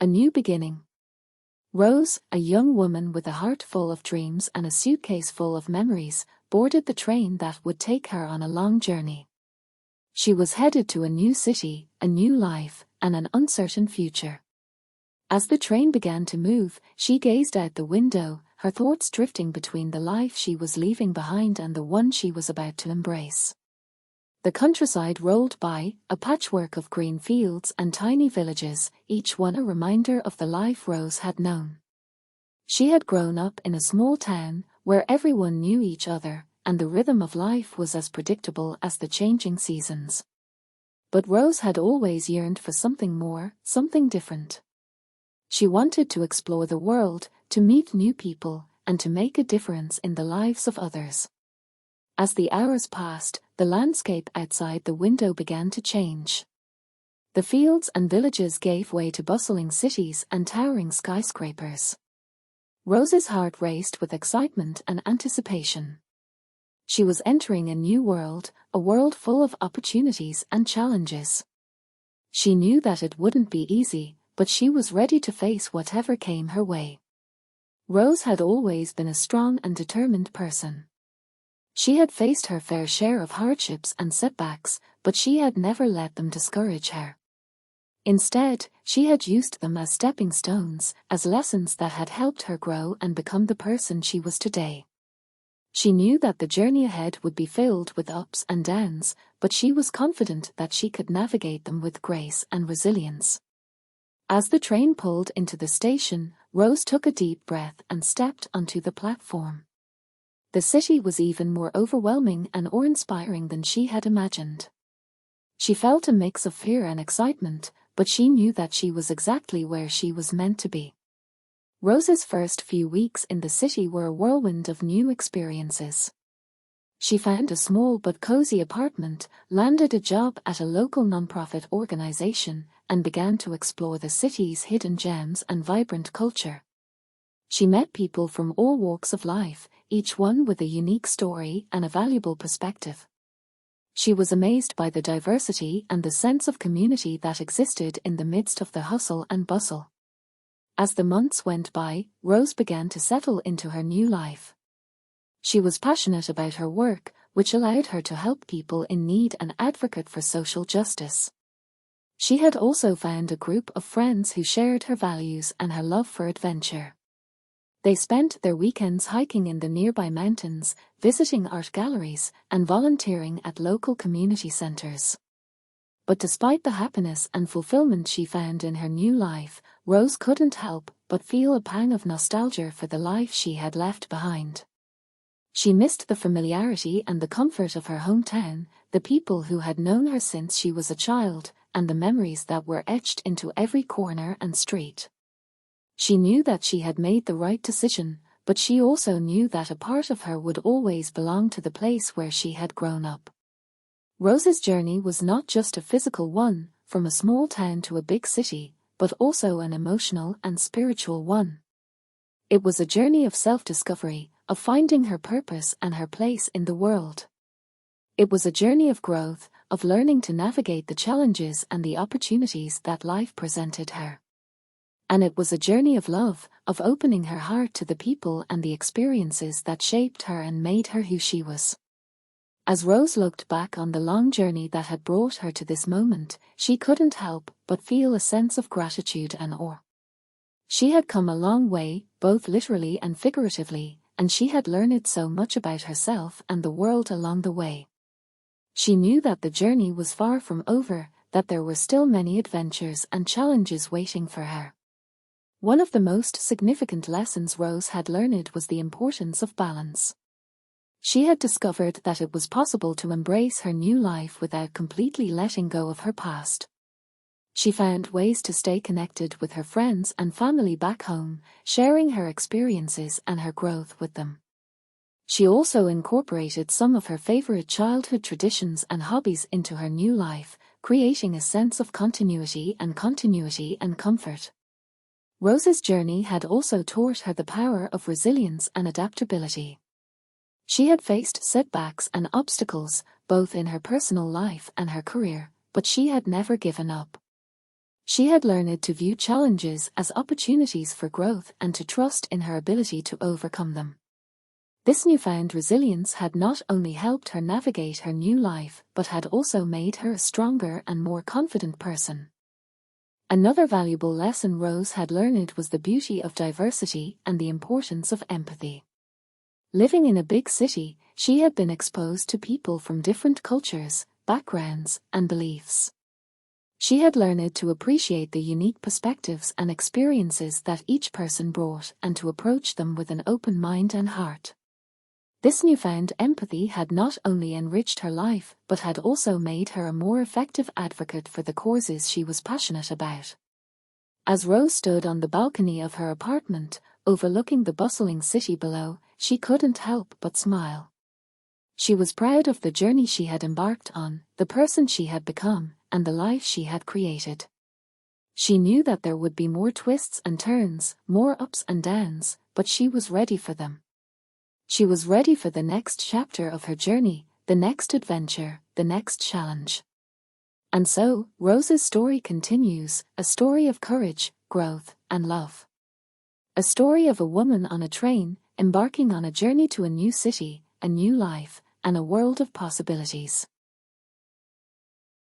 A new beginning. Rose, a young woman with a heart full of dreams and a suitcase full of memories, boarded the train that would take her on a long journey. She was headed to a new city, a new life, and an uncertain future. As the train began to move, she gazed out the window, her thoughts drifting between the life she was leaving behind and the one she was about to embrace. The countryside rolled by, a patchwork of green fields and tiny villages, each one a reminder of the life Rose had known. She had grown up in a small town, where everyone knew each other, and the rhythm of life was as predictable as the changing seasons. But Rose had always yearned for something more, something different. She wanted to explore the world, to meet new people, and to make a difference in the lives of others. As the hours passed, the landscape outside the window began to change. The fields and villages gave way to bustling cities and towering skyscrapers. Rose's heart raced with excitement and anticipation. She was entering a new world, a world full of opportunities and challenges. She knew that it wouldn't be easy, but she was ready to face whatever came her way. Rose had always been a strong and determined person. She had faced her fair share of hardships and setbacks, but she had never let them discourage her. Instead, she had used them as stepping stones, as lessons that had helped her grow and become the person she was today. She knew that the journey ahead would be filled with ups and downs, but she was confident that she could navigate them with grace and resilience. As the train pulled into the station, Rose took a deep breath and stepped onto the platform. The city was even more overwhelming and awe-inspiring than she had imagined. She felt a mix of fear and excitement, but she knew that she was exactly where she was meant to be. Rose's first few weeks in the city were a whirlwind of new experiences. She found a small but cozy apartment, landed a job at a local nonprofit organization, and began to explore the city's hidden gems and vibrant culture. She met people from all walks of life, each one with a unique story and a valuable perspective. She was amazed by the diversity and the sense of community that existed in the midst of the hustle and bustle. As the months went by, Rose began to settle into her new life. She was passionate about her work, which allowed her to help people in need and advocate for social justice. She had also found a group of friends who shared her values and her love for adventure. They spent their weekends hiking in the nearby mountains, visiting art galleries, and volunteering at local community centers. But despite the happiness and fulfillment she found in her new life, Rose couldn't help but feel a pang of nostalgia for the life she had left behind. She missed the familiarity and the comfort of her hometown, the people who had known her since she was a child, and the memories that were etched into every corner and street. She knew that she had made the right decision, but she also knew that a part of her would always belong to the place where she had grown up. Rose's journey was not just a physical one, from a small town to a big city, but also an emotional and spiritual one. It was a journey of self-discovery, of finding her purpose and her place in the world. It was a journey of growth, of learning to navigate the challenges and the opportunities that life presented her. And it was a journey of love, of opening her heart to the people and the experiences that shaped her and made her who she was. As Rose looked back on the long journey that had brought her to this moment, she couldn't help but feel a sense of gratitude and awe. She had come a long way, both literally and figuratively, and she had learned so much about herself and the world along the way. She knew that the journey was far from over, that there were still many adventures and challenges waiting for her. One of the most significant lessons Rose had learned was the importance of balance. She had discovered that it was possible to embrace her new life without completely letting go of her past. She found ways to stay connected with her friends and family back home, sharing her experiences and her growth with them. She also incorporated some of her favorite childhood traditions and hobbies into her new life, creating a sense of continuity and comfort. Rose's journey had also taught her the power of resilience and adaptability. She had faced setbacks and obstacles, both in her personal life and her career, but she had never given up. She had learned to view challenges as opportunities for growth and to trust in her ability to overcome them. This newfound resilience had not only helped her navigate her new life but had also made her a stronger and more confident person. Another valuable lesson Rose had learned was the beauty of diversity and the importance of empathy. Living in a big city, she had been exposed to people from different cultures, backgrounds, and beliefs. She had learned to appreciate the unique perspectives and experiences that each person brought and to approach them with an open mind and heart. This newfound empathy had not only enriched her life but had also made her a more effective advocate for the causes she was passionate about. As Rose stood on the balcony of her apartment, overlooking the bustling city below, she couldn't help but smile. She was proud of the journey she had embarked on, the person she had become, and the life she had created. She knew that there would be more twists and turns, more ups and downs, but she was ready for them. She was ready for the next chapter of her journey, the next adventure, the next challenge. And so, Rose's story continues, a story of courage, growth, and love. A story of a woman on a train, embarking on a journey to a new city, a new life, and a world of possibilities.